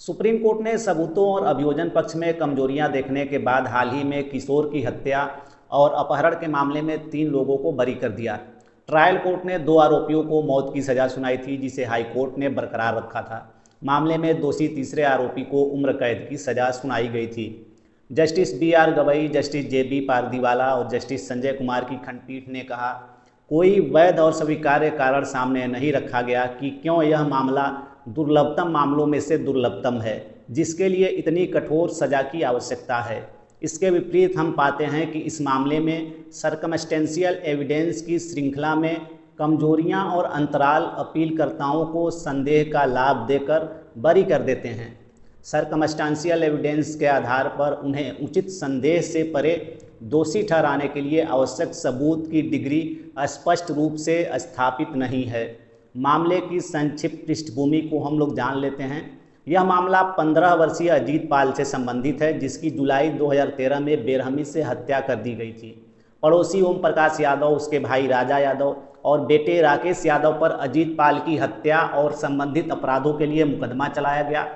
Supreme court ने सबूतों और अभियोजन पक्ष में कमजोरियां देखने के बाद हाल ही में किशोर की हत्या और अपहरण के मामले में 3 लोगों को बरी कर दिया। ट्रायल कोर्ट ने 2 आरोपियों को मौत की सजा सुनाई थी, जिसे हाई कोर्ट ने बरकरार रखा था। मामले में दोषी तीसरे आरोपी को उम्र कैद की सजा सुनाई गई थी। Justice BR Gavai, justice JB Pardiwala और जस्टिस संजय कुमार की खंडपीठ ने कहा, कोई वैध और स्वीकार्य कारण सामने नहीं रखा गया कि क्यों यह मामला दुर्लभतम मामलों में से दुर्लभतम है, जिसके लिए इतनी कठोर सजा की आवश्यकता है। इसके विपरीत हम पाते हैं कि इस मामले में सर्कमस्टेंशियल एविडेंस की श्रृंखला में कमजोरियां और अंतराल अपीलकर्ताओं को संदेह का लाभ देकर बरी कर देते हैं। सर्कमस्टेंशियल एविडेंस के आधार पर उन्हें उचित संदेह से परे दोषी ठहराने के लिए आवश्यक सबूत की डिग्री स्पष्ट रूप से स्थापित नहीं है। मामले की संक्षिप्त पृष्ठभूमि को हम लोग जान लेते हैं। यह मामला 15 वर्षीय अजीत पाल से संबंधित है, जिसकी जुलाई 2013 में बेरहमी से हत्या कर दी गई थी। पड़ोसी ओम प्रकाश यादव, उसके भाई राजा यादव और बेटे राकेश यादव पर अजीत पाल की हत्या और संबंधित अपराधों के लिए मुकदमा चलाया गया।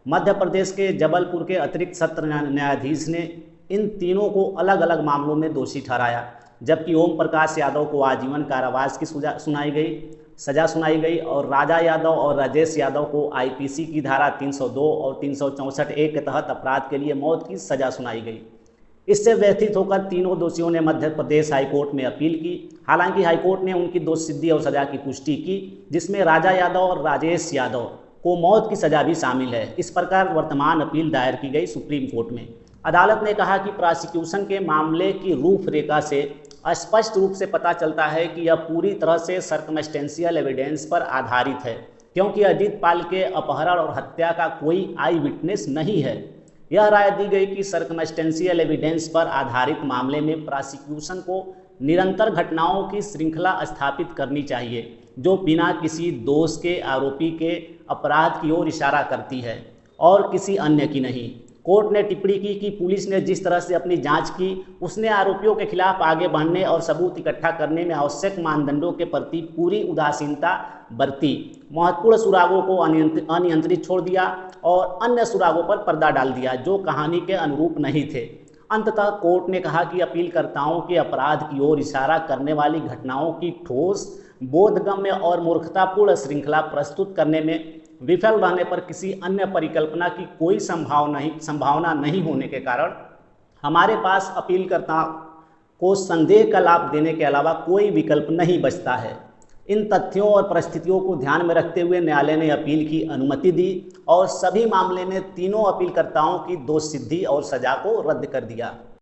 मध्य प्रदेश के जबलपुर के अतिरिक्त सत्र न्यायाधीश ने इन तीनों को अलग अलग मामलों में दोषी ठहराया, जबकि ओम प्रकाश यादव को आजीवन कारावास की सजा सुनाई गई और राजा यादव और राजेश यादव को IPC की धारा 302 और 364A के तहत अपराध के लिए मौत की सजा सुनाई गई। इससे व्यथित होकर तीनों दोषियों ने मध्य प्रदेश हाईकोर्ट में अपील की। हालांकि हाईकोर्ट ने उनकी दोष सिद्धि और सजा की पुष्टि की, जिसमें राजा यादव और राजेश यादव को मौत की सजा भी शामिल है। इस प्रकार वर्तमान अपील दायर की गई सुप्रीम कोर्ट में। अदालत ने कहा कि प्रोसिक्यूशन के मामले की रूपरेखा से स्पष्ट रूप से पता चलता है कि यह पूरी तरह से सर्कमस्टेंशियल एविडेंस पर आधारित है, क्योंकि अजीत पाल के अपहरण और हत्या का कोई आई विटनेस नहीं है। यह राय दी गई कि सर्कमस्टेंशियल एविडेंस पर आधारित मामले में प्रोसिक्यूशन को निरंतर घटनाओं की श्रृंखला स्थापित करनी चाहिए, जो बिना किसी दोष के आरोपी के अपराध की ओर इशारा करती है और किसी अन्य की नहीं। कोर्ट ने टिप्पणी की कि पुलिस ने जिस तरह से अपनी जांच की, उसने आरोपियों के खिलाफ आगे बढ़ने और सबूत इकट्ठा करने में आवश्यक मानदंडों के प्रति पूरी उदासीनता बरती, महत्वपूर्ण सुरागों को अनियंत्रित छोड़ दिया और अन्य सुरागों पर पर्दा डाल दिया जो कहानी के अनुरूप नहीं थे। अंततः कोर्ट ने कहा कि अपीलकर्ताओं के अपराध की ओर इशारा करने वाली घटनाओं की ठोस, बोधगम्य और मूर्खतापूर्ण श्रृंखला प्रस्तुत करने में विफल रहने पर किसी अन्य परिकल्पना की कोई संभावना नहीं होने के कारण हमारे पास अपीलकर्ता को संदेह का लाभ देने के अलावा कोई विकल्प नहीं बचता है। इन तथ्यों और परिस्थितियों को ध्यान में रखते हुए न्यायालय ने अपील की अनुमति दी और सभी मामले में तीनों अपीलकर्ताओं की दोष सिद्धि और सजा को रद्द कर दिया।